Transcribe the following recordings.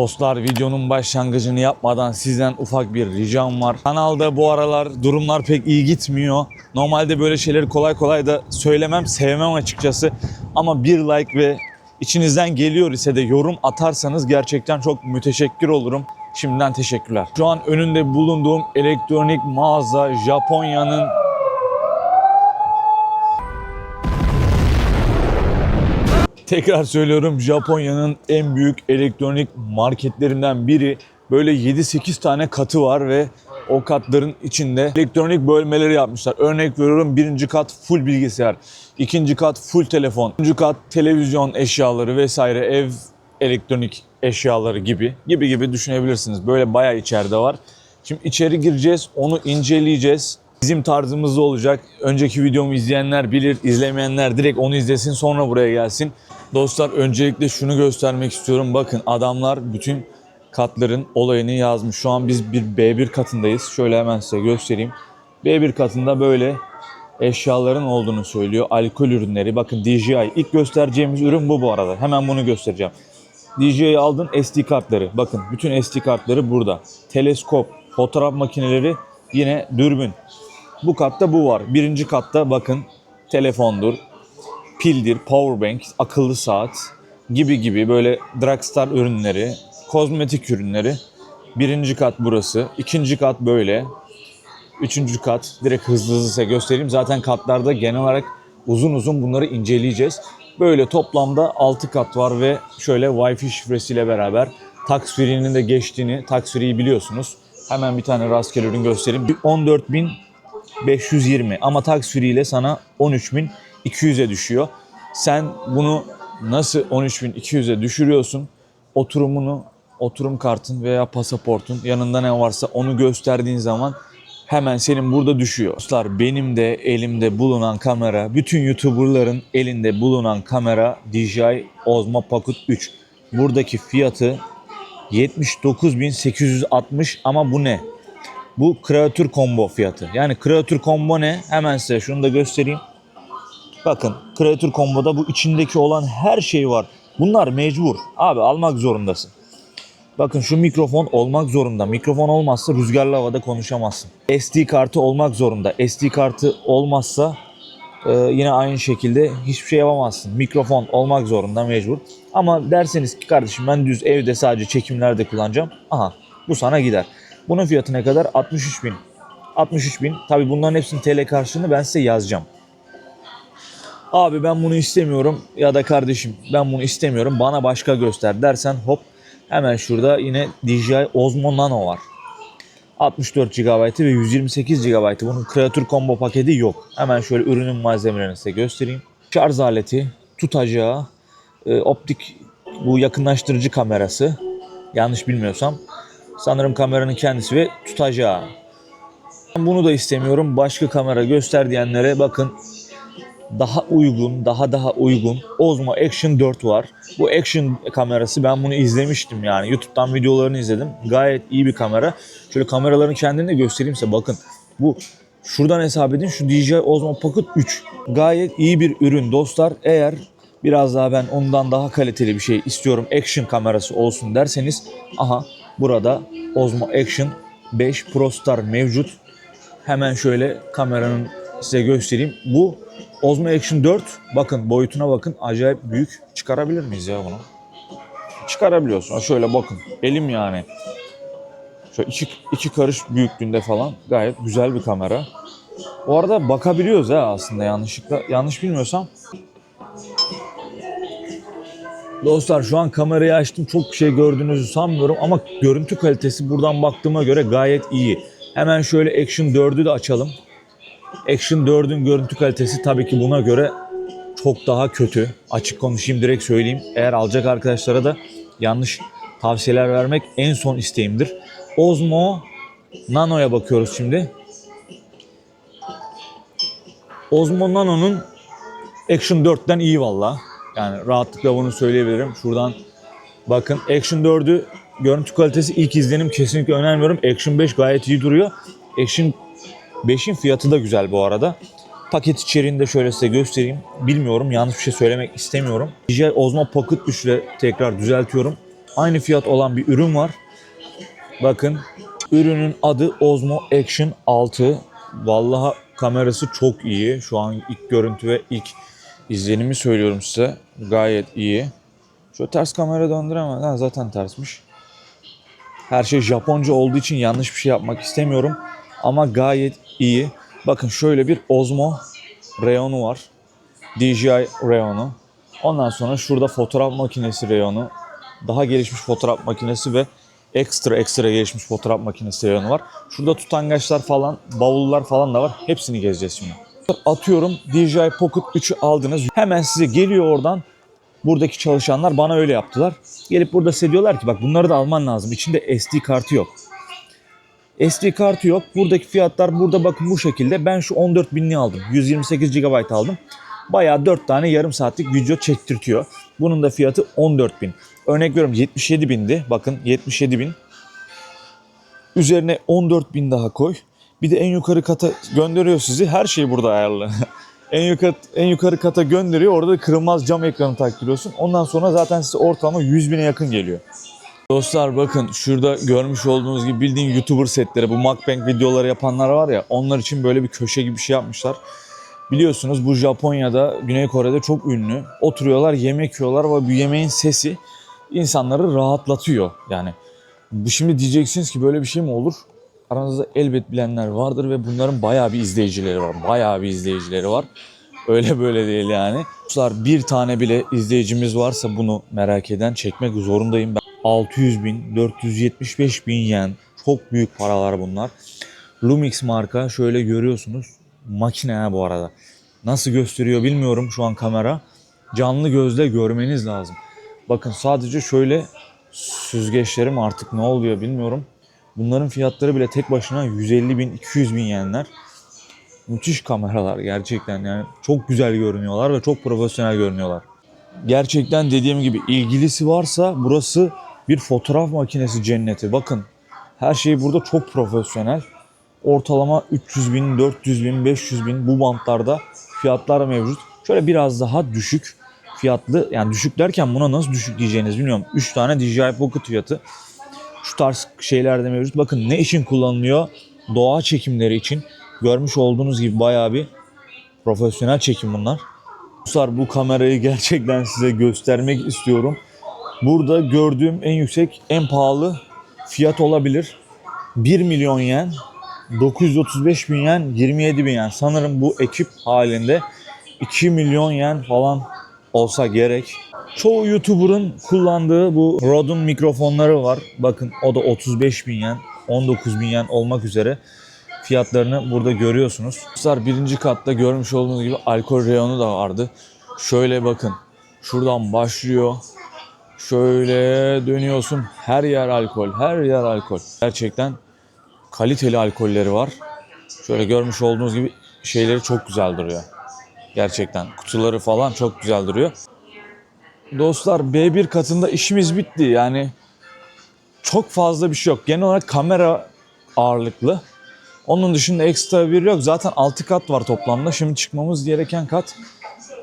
Dostlar, videonun başlangıcını yapmadan sizden ufak bir ricam var. Kanalda bu aralar durumlar pek iyi gitmiyor. Normalde böyle şeyleri kolay kolay da söylemem, sevmem açıkçası. Ama bir like ve içinizden geliyor ise de yorum atarsanız gerçekten çok müteşekkir olurum. Şimdiden teşekkürler. Şu an önünde bulunduğum elektronik mağaza Japonya'nın tekrar söylüyorum, Japonya'nın en büyük elektronik marketlerinden biri. Böyle 7-8 tane katı var ve o katların içinde elektronik bölmeleri yapmışlar. Örnek veriyorum, birinci kat full bilgisayar, ikinci kat full telefon, üçüncü kat televizyon eşyaları vesaire, ev elektronik eşyaları gibi düşünebilirsiniz. Böyle bayağı içeride var. Şimdi içeri gireceğiz, onu inceleyeceğiz. Bizim tarzımızda olacak. Önceki videomu izleyenler bilir, izlemeyenler direkt onu izlesin sonra buraya gelsin. Dostlar, öncelikle şunu göstermek istiyorum. Bakın, adamlar bütün katların olayını yazmış. Şu an biz bir B1 katındayız. Şöyle hemen size göstereyim. B1 katında böyle eşyaların olduğunu söylüyor. Alkol ürünleri. Bakın, DJI. İlk göstereceğimiz ürün bu arada. Hemen bunu göstereceğim. DJI'yi aldın, SD kartları. Bakın, bütün SD kartları burada. Teleskop, fotoğraf makineleri, yine dürbün. Bu katta bu var. Birinci katta bakın, telefondur, pildir, powerbank, akıllı saat gibi böyle Dragstar ürünleri, kozmetik ürünleri. Birinci kat burası. İkinci kat böyle. Üçüncü kat direkt hızlı size göstereyim. Zaten katlarda genel olarak uzun bunları inceleyeceğiz. Böyle toplamda 6 kat var ve şöyle Wi-Fi şifresiyle beraber tax free'nin de geçtiğini, tax free'yi biliyorsunuz. Hemen bir tane rastgele ürün göstereyim. 14.520 ama tax free ile sana 13.200'e düşüyor. Sen bunu nasıl 13.200'e düşürüyorsun? Oturum kartın veya pasaportun yanında ne varsa onu gösterdiğin zaman hemen senin burada düşüyor. Dostlar, benim de elimde bulunan kamera, bütün YouTuber'ların elinde bulunan kamera DJI Osmo Pocket 3. Buradaki fiyatı 79.860 ama bu ne? Bu Creator Combo fiyatı. Yani Creator Combo ne? Hemen size şunu da göstereyim. Bakın, Creator Combo'da bu içindeki olan her şey var. Bunlar mecbur. Abi, almak zorundasın. Bakın, şu mikrofon olmak zorunda. Mikrofon olmazsa rüzgarlı havada konuşamazsın. SD kartı olmak zorunda. SD kartı olmazsa yine aynı şekilde hiçbir şey yapamazsın. Mikrofon olmak zorunda, mecbur. Ama derseniz ki kardeşim, ben düz evde sadece çekimlerde kullanacağım. Aha, bu sana gider. Bunun fiyatı ne kadar? 63.000. 63.000. Tabii bunların hepsinin TL karşılığını ben size yazacağım. Abi, ben bunu istemiyorum ya da kardeşim ben bunu istemiyorum, bana başka göster dersen, hop, hemen şurada yine DJI Osmo Nano var. 64 GB ve 128 GB. Bunun Creator Combo paketi yok. Hemen şöyle ürünün malzemelerini size göstereyim. Şarj aleti, tutacağı, optik, bu yakınlaştırıcı kamerası. Yanlış bilmiyorsam. Sanırım kameranın kendisi ve tutacağı. Ben bunu da istemiyorum. Başka kamera göster diyenlere bakın. Daha uygun Osmo Action 4 var. Bu Action kamerası, ben bunu izlemiştim yani. YouTube'dan videolarını izledim. Gayet iyi bir kamera. Şöyle kameraların kendini de göstereyim size. Bakın, bu şuradan hesap edin. Şu DJI Osmo Pocket 3. Gayet iyi bir ürün dostlar. Eğer biraz daha ben ondan daha kaliteli bir şey istiyorum, Action kamerası olsun derseniz, aha, burada Osmo Action 5 Pro Star mevcut. Hemen şöyle kameranın size göstereyim. Bu Osmo Action 4, bakın boyutuna bakın, acayip büyük. Çıkarabilir miyiz ya bunu? Çıkarabiliyorsun. Şöyle bakın, elim yani. Şöyle iki karış büyüklüğünde falan, gayet güzel bir kamera. Bu arada bakabiliyoruz aslında, yanlış bilmiyorsam. Dostlar, şu an kamerayı açtım, çok bir şey gördüğünüzü sanmıyorum ama görüntü kalitesi buradan baktığıma göre gayet iyi. Hemen şöyle Action 4'ü de açalım. Action 4'ün görüntü kalitesi tabii ki buna göre çok daha kötü. Açık konuşayım, direkt söyleyeyim. Eğer alacak arkadaşlara da yanlış tavsiyeler vermek en son isteğimdir. Osmo Nano'ya bakıyoruz şimdi. Osmo Nano'nun Action 4'ten iyi valla. Yani rahatlıkla bunu söyleyebilirim. Şuradan bakın, Action 4'ü görüntü kalitesi ilk izlenim, kesinlikle önermiyorum. Action 5 gayet iyi duruyor. Action 5'in fiyatı da güzel bu arada. Paket içeriğini de şöyle size göstereyim. Bilmiyorum, yanlış bir şey söylemek istemiyorum. DJI Osmo Pocket 3 ile tekrar düzeltiyorum. Aynı fiyat olan bir ürün var. Bakın, ürünün adı Osmo Action 6. Vallahi kamerası çok iyi. Şu an ilk görüntü ve ilk izlenimi söylüyorum size. Gayet iyi. Şöyle ters kamera döndüremem. Ha, zaten tersmiş. Her şey Japonca olduğu için yanlış bir şey yapmak istemiyorum. Ama gayet iyi. Bakın şöyle bir Osmo reyonu var. DJI reyonu. Ondan sonra şurada fotoğraf makinesi reyonu. Daha gelişmiş fotoğraf makinesi ve ekstra gelişmiş fotoğraf makinesi reyonu var. Şurada tutangaçlar falan, bavullar falan da var. Hepsini gezeceğiz şimdi. Atıyorum, DJI Pocket 3'ü aldınız. Hemen size geliyor oradan. Buradaki çalışanlar bana öyle yaptılar. Gelip burada size diyorlar ki bak bunları da alman lazım. İçinde SD kartı yok. SD kartı yok. Buradaki fiyatlar burada bakın bu şekilde. Ben şu 14.000'li aldım. 128 GB aldım. Bayağı 4 tane yarım saatlik video çektirtiyor. Bunun da fiyatı 14.000. Örnek veriyorum 77.000'di. Bakın 77.000. Üzerine 14.000 daha koy. Bir de en yukarı kata gönderiyor sizi. Her şey burada ayarlı. En yukarı kata gönderiyor. Orada kırılmaz cam ekranı taktırıyorsun. Ondan sonra zaten size ortalama 100.000'e yakın geliyor. Dostlar bakın şurada görmüş olduğunuz gibi bildiğin YouTuber setleri, bu mukbang videoları yapanlar var ya, onlar için böyle bir köşe gibi bir şey yapmışlar. Biliyorsunuz bu Japonya'da, Güney Kore'de çok ünlü. Oturuyorlar, yemek yiyorlar ve bu yemeğin sesi insanları rahatlatıyor. Yani şimdi diyeceksiniz ki böyle bir şey mi olur? Aranızda elbet bilenler vardır ve bunların bayağı bir izleyicileri var. Bayağı bir izleyicileri var. Öyle böyle değil yani. Dostlar bir tane bile izleyicimiz varsa bunu merak eden çekmek zorundayım. 600.000, 475.000 yen. Çok büyük paralar bunlar. Lumix marka, şöyle görüyorsunuz. Makine bu arada. Nasıl gösteriyor bilmiyorum şu an kamera. Canlı gözle görmeniz lazım. Bakın sadece şöyle süzgeçlerim artık ne oluyor bilmiyorum. Bunların fiyatları bile tek başına 150.000, 200.000 yenler. Müthiş kameralar gerçekten, yani çok güzel görünüyorlar ve çok profesyonel görünüyorlar. Gerçekten dediğim gibi ilgilisi varsa burası bir fotoğraf makinesi cenneti. Bakın her şey burada çok profesyonel. Ortalama 300.000, 400.000, 500.000 bu bantlarda fiyatlar mevcut. Şöyle biraz daha düşük fiyatlı, yani düşük derken buna nasıl düşük diyeceğiniz bilmiyorum. 3 tane DJI Pocket fiyatı. Şu tarz şeyler de mevcut. Bakın ne için kullanılıyor? Doğa çekimleri için. Görmüş olduğunuz gibi bayağı bir profesyonel çekim bunlar. Bu kamerayı gerçekten size göstermek istiyorum. Burada gördüğüm en yüksek, en pahalı fiyat olabilir. 1 milyon yen, 935 bin yen, 27 bin yen. Sanırım bu ekip halinde 2 milyon yen falan olsa gerek. Çoğu YouTuber'ın kullandığı bu Rode'un mikrofonları var. Bakın o da 35 bin yen, 19 bin yen olmak üzere. Fiyatlarını burada görüyorsunuz. Birinci katta görmüş olduğunuz gibi alkol reyonu da vardı. Şöyle bakın. Şuradan başlıyor. Şöyle dönüyorsun. Her yer alkol. Her yer alkol. Gerçekten kaliteli alkolleri var. Şöyle görmüş olduğunuz gibi şeyleri çok güzel duruyor. Gerçekten kutuları falan çok güzel duruyor. Dostlar B1 katında işimiz bitti. Yani çok fazla bir şey yok. Genel olarak kamera ağırlıklı. Onun dışında ekstra bir yok. Zaten 6 kat var toplamda. Şimdi çıkmamız gereken kat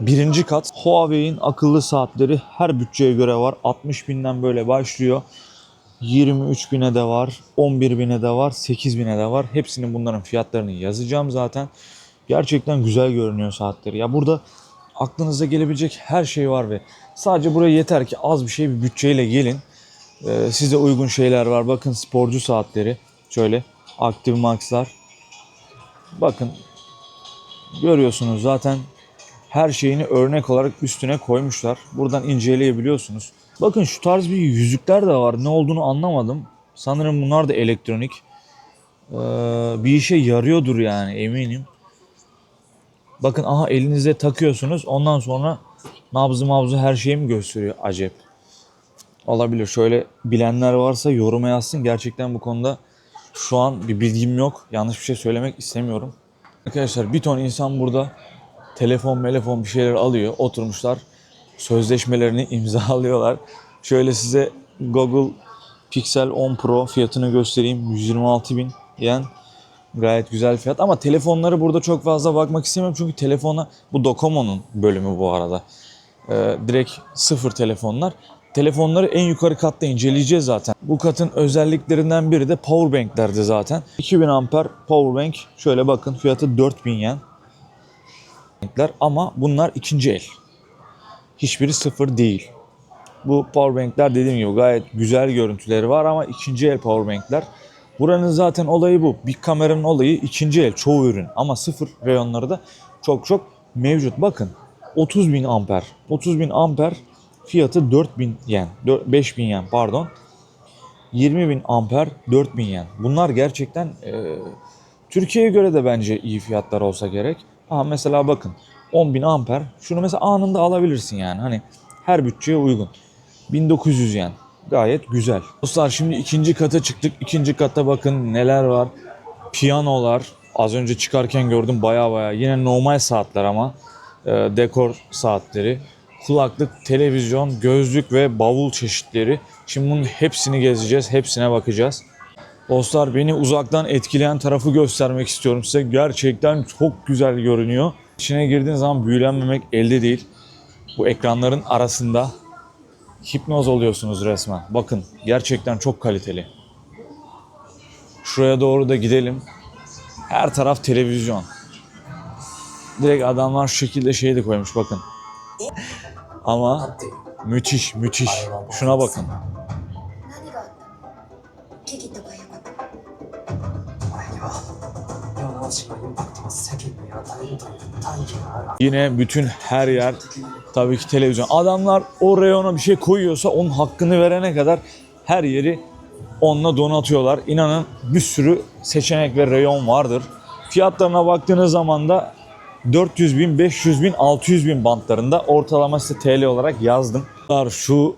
birinci kat. Huawei'in akıllı saatleri her bütçeye göre var. 60 binden böyle başlıyor. 23 bine de var. 11 bine de var. 8 bine de var. Hepsinin bunların fiyatlarını yazacağım zaten. Gerçekten güzel görünüyor saatleri. Ya burada aklınıza gelebilecek her şey var ve sadece buraya yeter ki az bir şey bir bütçeyle gelin. Size uygun şeyler var. Bakın sporcu saatleri. Şöyle Active Max'lar. Bakın görüyorsunuz zaten her şeyini örnek olarak üstüne koymuşlar. Buradan inceleyebiliyorsunuz. Bakın şu tarz bir yüzükler de var. Ne olduğunu anlamadım. Sanırım bunlar da elektronik. Bir işe yarıyordur yani, eminim. Bakın aha, elinize takıyorsunuz. Ondan sonra nabzı her şeyi mi gösteriyor acep? Olabilir. Şöyle bilenler varsa yoruma yazsın. Gerçekten bu konuda şu an bir bilgim yok. Yanlış bir şey söylemek istemiyorum. Arkadaşlar bir ton insan burada telefon bir şeyler alıyor. Oturmuşlar. Sözleşmelerini imzalıyorlar. Şöyle size Google Pixel 10 Pro fiyatını göstereyim. 126.000 yen. Gayet güzel fiyat. Ama telefonları burada çok fazla bakmak istemiyorum. Çünkü telefona, bu Docomo'nun bölümü bu arada. Direkt sıfır telefonlar. Telefonları en yukarı katta inceleyeceğiz zaten. Bu katın özelliklerinden biri de powerbank'lerdi zaten. 2000 amper powerbank. Şöyle bakın, fiyatı 4000 yen. Ama bunlar ikinci el. Hiçbiri sıfır değil. Bu powerbank'ler dediğim gibi gayet güzel görüntüleri var ama ikinci el powerbank'ler. Buranın zaten olayı bu. Big Kamera'nın olayı ikinci el çoğu ürün ama sıfır reyonları da çok mevcut. Bakın 30.000 amper. 30.000 amper fiyatı 4.000 yen. 5.000 yen pardon. 20.000 amper 4.000 yen. Bunlar gerçekten Türkiye'ye göre de bence iyi fiyatlar olsa gerek. Aha mesela bakın 10.000 amper. Şunu mesela anında alabilirsin yani. Hani her bütçeye uygun. 1900 yen. Gayet güzel. Dostlar şimdi ikinci kata çıktık. İkinci katta bakın neler var. Piyanolar. Az önce çıkarken gördüm baya. Yine normal saatler ama. Dekor saatleri. Kulaklık, televizyon, gözlük ve bavul çeşitleri. Şimdi bunun hepsini gezeceğiz. Hepsine bakacağız. Dostlar beni uzaktan etkileyen tarafı göstermek istiyorum size. Gerçekten çok güzel görünüyor. İçine girdiğiniz zaman büyülenmemek elde değil. Bu ekranların arasında hipnoz oluyorsunuz resmen. Bakın gerçekten çok kaliteli. Şuraya doğru da gidelim. Her taraf televizyon. Direkt adamlar şu şekilde şey de koymuş bakın. Ama müthiş. Şuna bakın. Yine bütün her yer tabii ki televizyon. Adamlar o reyona bir şey koyuyorsa onun hakkını verene kadar her yeri onunla donatıyorlar. İnanın bir sürü seçenek ve reyon vardır. Fiyatlarına baktığınız zaman da 400 bin, 500 bin, 600 bin bantlarında, ortalaması TL olarak yazdım. Şu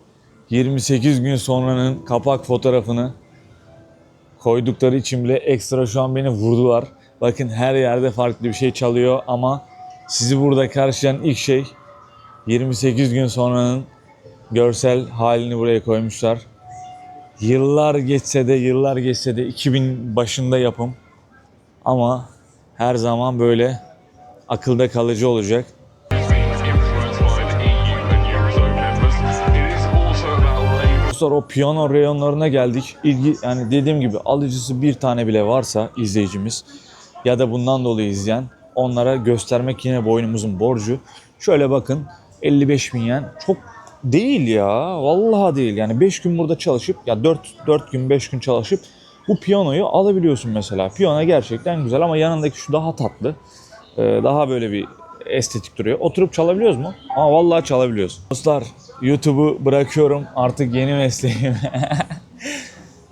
28 gün sonranın kapak fotoğrafını koydukları için bile ekstra şu an beni vurdular. Bakın her yerde farklı bir şey çalıyor ama sizi burada karşılayan ilk şey 28 gün sonranın görsel halini buraya koymuşlar. Yıllar geçse de 2000 başında yapım ama her zaman böyle akılda kalıcı olacak. O piyano reyonlarına geldik. Yani dediğim gibi alıcısı bir tane bile varsa izleyicimiz ya da bundan dolayı izleyen, onlara göstermek yine boynumuzun borcu. Şöyle bakın 55 bin yen çok değil ya, vallahi değil. Yani 5 gün burada çalışıp ya 4 gün 5 gün çalışıp bu piyanoyu alabiliyorsun mesela. Piyano gerçekten güzel ama yanındaki şu daha tatlı. Daha böyle bir estetik duruyor. Oturup çalabiliyoruz mu? Ama vallahi çalabiliyoruz. Dostlar YouTube'u bırakıyorum. Artık yeni mesleğim.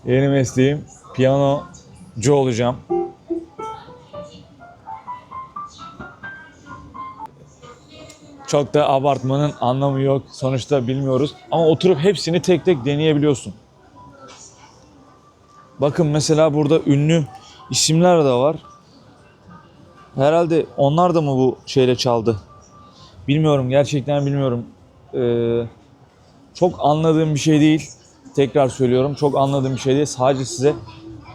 Yeni mesleğim piyanocu olacağım. Çok da abartmanın anlamı yok. Sonuçta bilmiyoruz. Ama oturup hepsini tek tek deneyebiliyorsun. Bakın mesela burada ünlü isimler de var. Herhalde onlar da mı bu şeyle çaldı? Bilmiyorum, gerçekten bilmiyorum. Çok anladığım bir şey değil. Tekrar söylüyorum, çok anladığım bir şey değil. Sadece size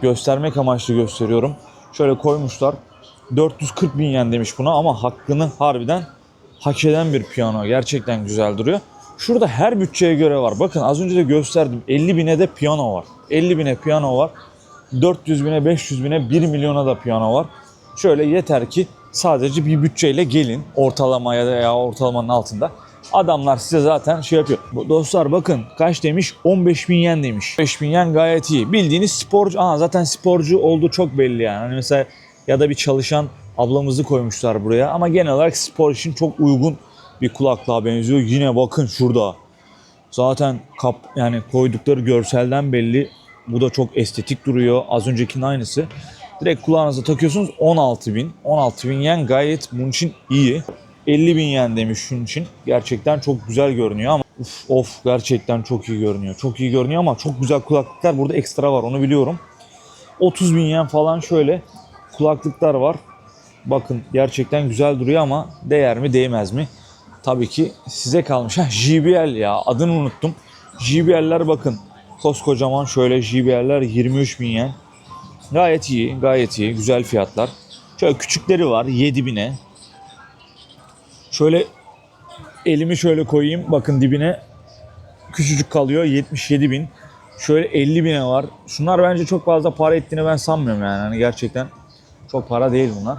göstermek amaçlı gösteriyorum. Şöyle koymuşlar. 440 bin yen demiş buna ama hakkını harbiden hak eden bir piyano. Gerçekten güzel duruyor. Şurada her bütçeye göre var. Bakın az önce de gösterdim. 50 bine de piyano var. 50 bine piyano var. 400 bine, 500 bine, 1 milyona da piyano var. Şöyle yeter ki sadece bir bütçeyle gelin. Ortalamaya ya ortalamanın altında. Adamlar size zaten şey yapıyor. Dostlar bakın kaç demiş? 15 bin yen demiş. 15 bin yen gayet iyi. Bildiğiniz sporcu. Zaten sporcu olduğu çok belli yani. Hani mesela ya da bir çalışan ablamızı koymuşlar buraya. Ama genel olarak spor için çok uygun bir kulaklığa benziyor. Yine bakın şurada. Zaten yani koydukları görselden belli. Bu da çok estetik duruyor. Az öncekinin aynısı. Direkt kulağınıza takıyorsunuz 16 bin. 16 bin yen gayet bunun için iyi. 50 bin yen demiş şunun için. Gerçekten çok güzel görünüyor ama of gerçekten çok iyi görünüyor. Çok iyi görünüyor ama çok güzel kulaklıklar burada ekstra var, onu biliyorum. 30 bin yen falan şöyle kulaklıklar var. Bakın gerçekten güzel duruyor ama değer mi değmez mi? Tabii ki size kalmış. JBL ya, adını unuttum. JBL'ler bakın. Koskocaman şöyle JBL'ler 23 bin yen. Gayet iyi, gayet iyi. Güzel fiyatlar. Şöyle küçükleri var 7 bine. Şöyle elimi şöyle koyayım bakın dibine. küçücük kalıyor 77.000. Şöyle 50.000'e var. Şunlar bence çok fazla para ettiğini ben sanmıyorum yani. Hani gerçekten çok para değil bunlar.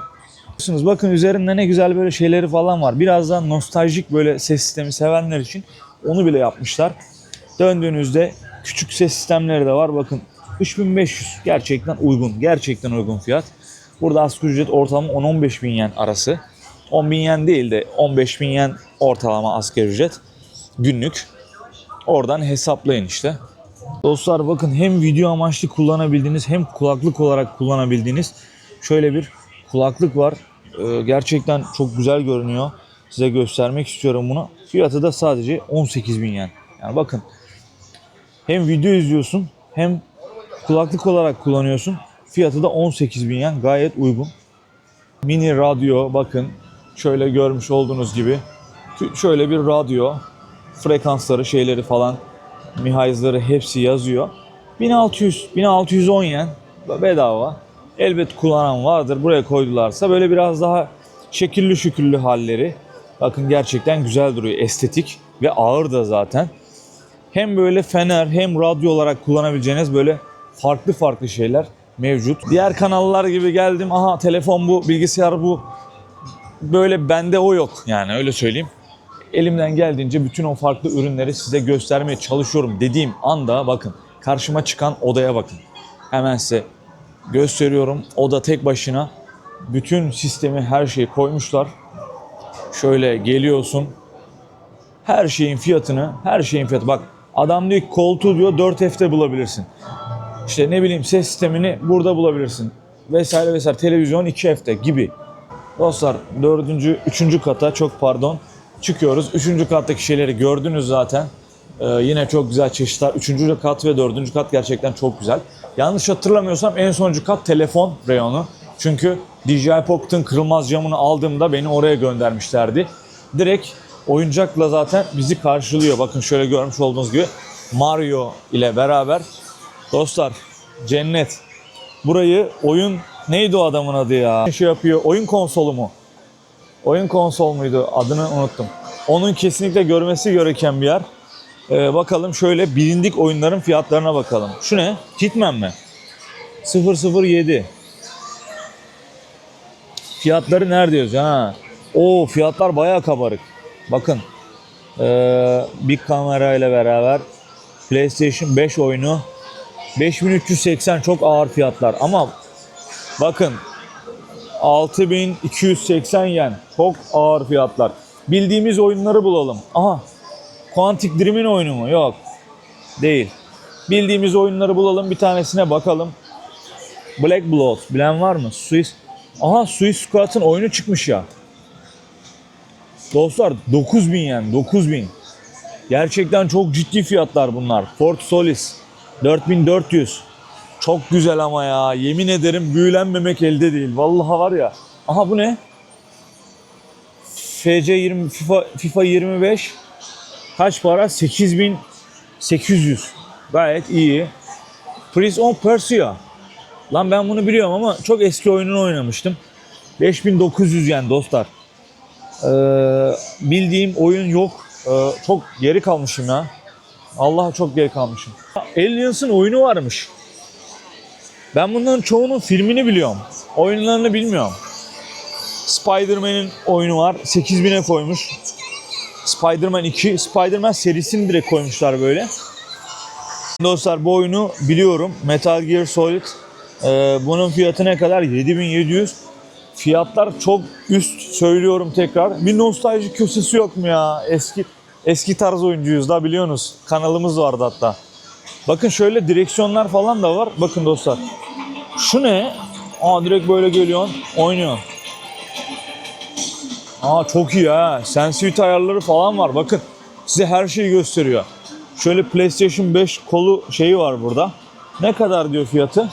Bakın üzerinde ne güzel böyle şeyleri falan var. Biraz daha nostaljik böyle ses sistemi sevenler için onu bile yapmışlar. Döndüğünüzde küçük ses sistemleri de var. Bakın 3500 gerçekten uygun. Gerçekten uygun fiyat. Burada asgari ücret ortalama 10-15 bin yen arası. 10 bin yen değil de 15 bin yen ortalama asgari ücret günlük. Oradan hesaplayın işte. Dostlar bakın hem video amaçlı kullanabildiğiniz hem kulaklık olarak kullanabildiğiniz şöyle bir kulaklık var. Gerçekten çok güzel görünüyor. Size göstermek istiyorum bunu. Fiyatı da sadece 18 bin yen. Yani bakın hem video izliyorsun hem kulaklık olarak kullanıyorsun. Fiyatı da 18 bin yen, gayet uygun. Mini radyo bakın şöyle görmüş olduğunuz gibi. Şöyle bir radyo. Frekansları şeyleri falan mihaizleri hepsi yazıyor. 1610 yen bedava. Elbet kullanan vardır. Buraya koydularsa böyle biraz daha şekilli şüküllü halleri. Bakın gerçekten güzel duruyor. Estetik ve ağır da zaten. Hem böyle fener hem radyo olarak kullanabileceğiniz böyle farklı farklı şeyler mevcut. Diğer kanallar gibi geldim. Aha telefon bu, bilgisayar bu. Böyle bende o yok yani öyle söyleyeyim. Elimden geldiğince bütün o farklı ürünleri size göstermeye çalışıyorum dediğim anda bakın karşıma çıkan odaya bakın. Hemen size gösteriyorum. Oda tek başına bütün sistemi her şeyi koymuşlar. Şöyle geliyorsun. Her şeyin fiyatı bak adam diyor ki koltuğu diyor 4F'te bulabilirsin. İşte ne bileyim ses sistemini burada bulabilirsin. Vesaire vesaire televizyon 2F'te gibi. Dostlar 3. kata çıkıyoruz. 3. kattaki şeyleri gördünüz zaten. Yine çok güzel çeşitler. 3. kat ve 4. kat gerçekten çok güzel. Yanlış hatırlamıyorsam en sonuncu kat telefon reyonu. Çünkü DJI Pocket'ın kırılmaz camını aldığımda beni oraya göndermişlerdi. Direkt oyuncakla zaten bizi karşılıyor. Bakın şöyle görmüş olduğunuz gibi Mario ile beraber. Dostlar cennet. Burayı neydi o adamın adı ya? Şey yapıyor. Oyun konsolu mu? Oyun konsol muydu? Adını unuttum. Onun kesinlikle görmesi gereken bir yer. Bakalım şöyle bilindik oyunların fiyatlarına bakalım. Şu ne? Hitman mi? 007. Fiyatları nerede yazıyor? Ha. Oo, fiyatlar bayağı kabarık. Bakın. Bir kamerayla beraber PlayStation 5 oyunu 5380 çok ağır fiyatlar ama bakın 6280 yen çok ağır fiyatlar. Bildiğimiz oyunları bulalım. Aha. Quantic Dream'in oyunu mu? Yok. Değil. Bildiğimiz oyunları bulalım. Bir tanesine bakalım. Black Blood. Bilen var mı? Suicide Squad'ın oyunu çıkmış ya. Dostlar 9000 yen. 9000. Gerçekten çok ciddi fiyatlar bunlar. Fort Solis 4400. Çok güzel ama ya. Yemin ederim büyülenmemek elde değil. Vallahi var ya. Aha bu ne? FIFA 25. Kaç para? 8800. Gayet iyi. Prince of Persia. Lan ben bunu biliyorum ama çok eski oyununu oynamıştım. 5900 yen dostlar. Bildiğim oyun yok. Çok geri kalmışım ya. Allah'a çok geri kalmışım. Aliens'ın oyunu varmış. Ben bunların çoğunun filmini biliyorum. Oyunlarını bilmiyorum. Spider-Man'in oyunu var. 8000'e koymuş. Spider-Man 2. Spider-Man serisini direkt koymuşlar böyle. Dostlar bu oyunu biliyorum. Metal Gear Solid. Bunun fiyatı ne kadar? 7700. Fiyatlar çok üst, söylüyorum tekrar. Bir nostalji köşesi yok mu ya? Eski tarz oyuncuyuz da biliyorsunuz. Kanalımız vardı hatta. Bakın şöyle direksiyonlar falan da var. Bakın dostlar. Şu ne? Direkt böyle geliyorsun, oynuyor. Çok iyi ha. Sensitivity ayarları falan var. Bakın size her şeyi gösteriyor. Şöyle PlayStation 5 kolu şeyi var burada. Ne kadar diyor fiyatı?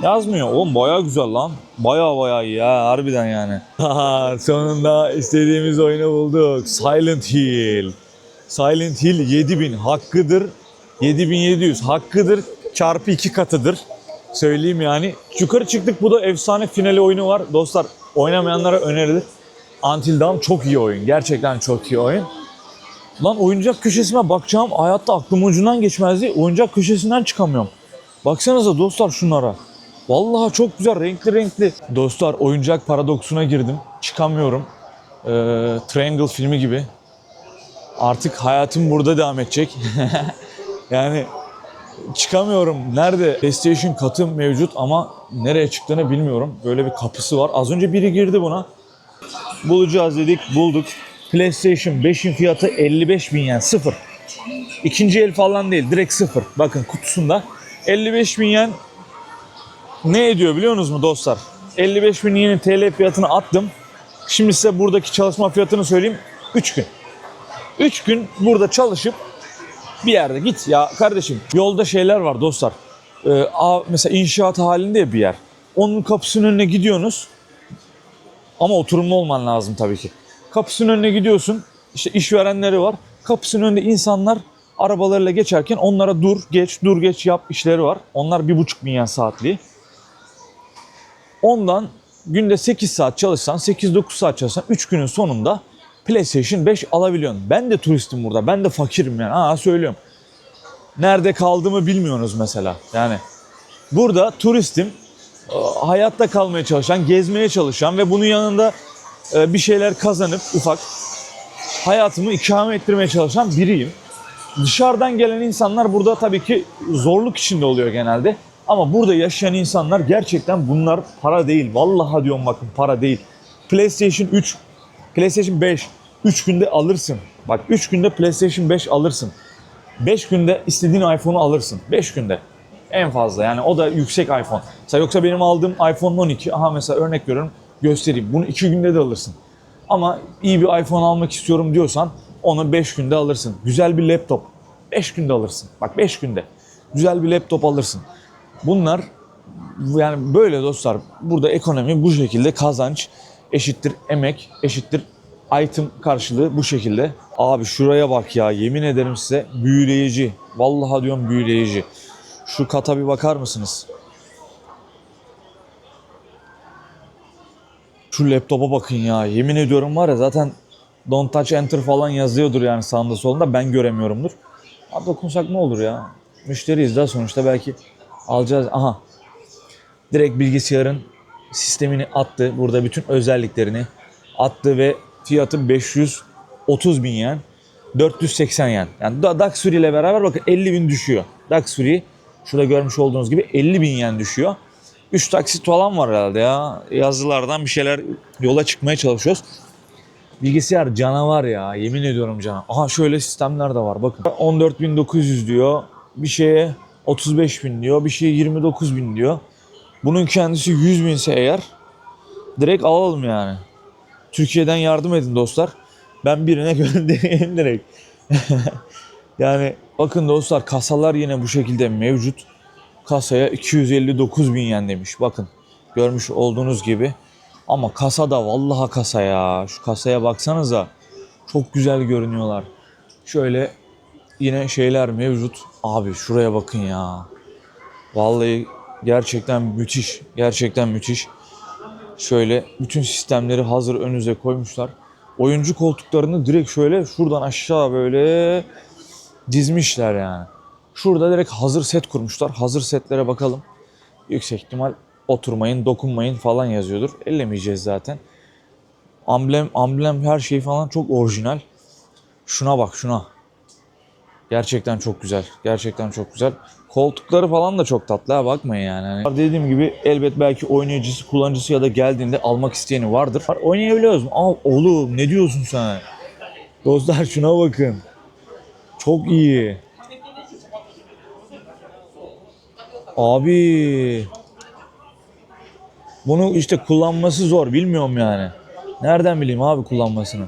Yazmıyor. Oğlum bayağı güzel lan. Bayağı iyi ya. Harbiden yani. Sonunda istediğimiz oyunu bulduk. Silent Hill. Silent Hill 7000 hakkıdır. 7700 hakkıdır. Çarpı 2 katıdır. Söyleyeyim yani. Yukarı çıktık. Bu da efsane finali oyunu var. Dostlar oynamayanlara önerilir. Until Dawn çok iyi oyun. Gerçekten çok iyi oyun. Lan oyuncak köşesine bakacağım, hayatta aklım ucundan geçmezdi. Oyuncak köşesinden çıkamıyorum. Baksanıza dostlar şunlara. Vallahi çok güzel, renkli renkli. Dostlar oyuncak paradoksuna girdim. Çıkamıyorum. Triangle filmi gibi. Artık hayatım burada devam edecek. Yani çıkamıyorum. Nerede? PlayStation katı mevcut ama nereye çıktığını bilmiyorum. Böyle bir kapısı var. Az önce biri girdi buna. Bulacağız dedik, bulduk. PlayStation 5'in fiyatı 55 bin yen, sıfır. İkinci el falan değil, direkt sıfır. Bakın kutusunda 55 bin yen ne ediyor biliyor musunuz mu dostlar? 55 bin yenin TL fiyatını attım. Şimdi size buradaki çalışma fiyatını söyleyeyim. 3 gün. 3 gün burada çalışıp bir yerde git ya kardeşim. Yolda şeyler var dostlar. Mesela inşaat halinde bir yer. Onun kapısının önüne gidiyorsunuz. Ama oturumlu olman lazım tabii ki. Kapısının önüne gidiyorsun. İşte işverenleri var. Kapısının önünde insanlar arabalarıyla geçerken onlara dur geç yap işleri var. Onlar 1,5 milyon saatliği. Ondan günde 8 saat çalışsan, 8-9 saat çalışsan 3 günün sonunda PlayStation 5 alabiliyorsun. Ben de turistim burada. Ben de fakirim yani. Söylüyorum. Nerede kaldığımı bilmiyorsunuz mesela. Yani burada turistim, hayatta kalmaya çalışan, gezmeye çalışan ve bunun yanında bir şeyler kazanıp ufak hayatımı ikame ettirmeye çalışan biriyim. Dışarıdan gelen insanlar burada tabii ki zorluk içinde oluyor genelde. Ama burada yaşayan insanlar gerçekten bunlar para değil. Vallahi diyorum bakın para değil. PlayStation 3, PlayStation 5 3 günde alırsın. Bak 3 günde PlayStation 5 alırsın. 5 günde istediğin iPhone'u alırsın. 5 günde. En fazla yani o da yüksek iPhone. Mesela yoksa benim aldığım iPhone 12. Mesela örnek veriyorum göstereyim. Bunu 2 günde de alırsın. Ama iyi bir iPhone almak istiyorum diyorsan onu 5 günde alırsın. Güzel bir laptop 5 günde alırsın. Bak 5 günde güzel bir laptop alırsın. Bunlar yani böyle dostlar. Burada ekonomi bu şekilde, kazanç eşittir emek eşittir item karşılığı bu şekilde. Abi şuraya bak ya, yemin ederim size büyüleyici. Vallahi diyorum büyüleyici. Şu kata bir bakar mısınız? Şu laptopa bakın ya. Yemin ediyorum var ya, zaten Don't Touch Enter falan yazıyordur yani sağında solunda. Ben göremiyorumdur. Abi dokunsak ne olur ya? Müşteriyiz daha sonuçta, belki alacağız. Aha. Direkt bilgisayarın sistemini attı. Burada bütün özelliklerini attı ve fiyatı 530 bin yen. 480 yen. Yani Daksuri ile beraber bakın 50 bin düşüyor. Daksuri şurada görmüş olduğunuz gibi 50 bin yen düşüyor. 3 taksit falan var herhalde ya. Yazılardan bir şeyler yola çıkmaya çalışıyoruz. Bilgisayar canavar ya. Yemin ediyorum canavar. Aha şöyle sistemler de var bakın. 14.900 diyor. Bir şeye 35.000 diyor. Bir şeye 29.000 diyor. Bunun kendisi 100 binse eğer direkt alalım yani. Türkiye'den yardım edin dostlar. Ben birine göndereyim direkt. Yani bakın dostlar, kasalar yine bu şekilde mevcut. Kasaya 259 bin yen demiş. Bakın görmüş olduğunuz gibi. Ama kasa da vallahi kasa ya. Şu kasaya baksanıza. Çok güzel görünüyorlar. Şöyle yine şeyler mevcut. Abi şuraya bakın ya. Vallahi gerçekten müthiş. Gerçekten müthiş. Şöyle bütün sistemleri hazır önünüze koymuşlar. Oyuncu koltuklarını direkt şöyle şuradan aşağı böyle dizmişler yani. Şurada direkt hazır set kurmuşlar. Hazır setlere bakalım. Yüksek ihtimal oturmayın, dokunmayın falan yazıyordur. Ellemeyeceğiz zaten. Amblem her şey falan çok orijinal. Şuna bak şuna. Gerçekten çok güzel. Gerçekten çok güzel. Koltukları falan da çok tatlı ha, bakmayın yani. Dediğim gibi elbet belki oynayıcısı, kullanıcısı ya da geldiğinde almak isteyeni vardır. Oynayabiliyoruz mu? Al oğlum, ne diyorsun sen? Dostlar şuna bakın. Çok iyi. Abi. Bunu işte kullanması zor, bilmiyorum yani. Nereden bileyim abi kullanmasını.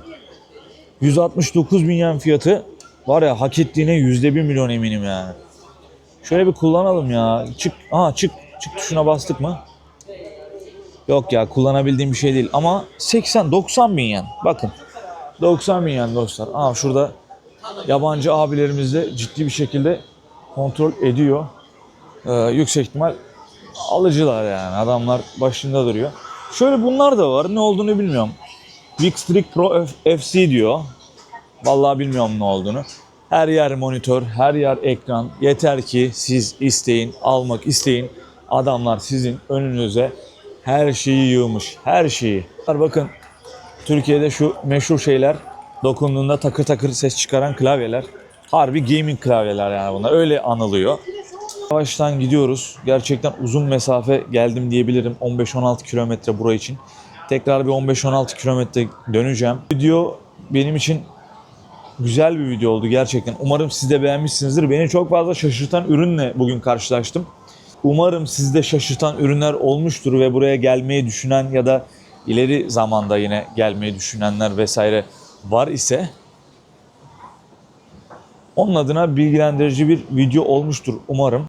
169 bin yen fiyatı var ya, hak ettiğine %1 milyon eminim yani. Şöyle bir kullanalım ya. Çık. Aha çık. Çık tuşuna bastık mı? Yok ya, kullanabildiğim bir şey değil. Ama 80-90 bin yen. Bakın. 90 bin yen dostlar. Aa şurada yabancı abilerimiz de ciddi bir şekilde kontrol ediyor. Yüksek ihtimal alıcılar yani. Adamlar başında duruyor. Şöyle bunlar da var. Ne olduğunu bilmiyorum. Weak Streak Pro FC diyor. Vallahi bilmiyorum ne olduğunu. Her yer monitör, her yer ekran. Yeter ki siz isteyin, almak isteyin. Adamlar sizin önünüze her şeyi yığmış. Her şeyi. Bakın Türkiye'de şu meşhur şeyler, dokunduğunda takır takır ses çıkaran klavyeler. Harbi gaming klavyeler yani bunlar. Öyle anılıyor. Yavaştan gidiyoruz. Gerçekten uzun mesafe geldim diyebilirim. 15-16 kilometre buraya için. Tekrar bir 15-16 kilometre döneceğim. Video benim için güzel bir video oldu gerçekten. Umarım siz de beğenmişsinizdir. Beni çok fazla şaşırtan ürünle bugün karşılaştım. Umarım sizde şaşırtan ürünler olmuştur ve buraya gelmeyi düşünen ya da ileri zamanda yine gelmeyi düşünenler vesaire var ise onun adına bilgilendirici bir video olmuştur umarım.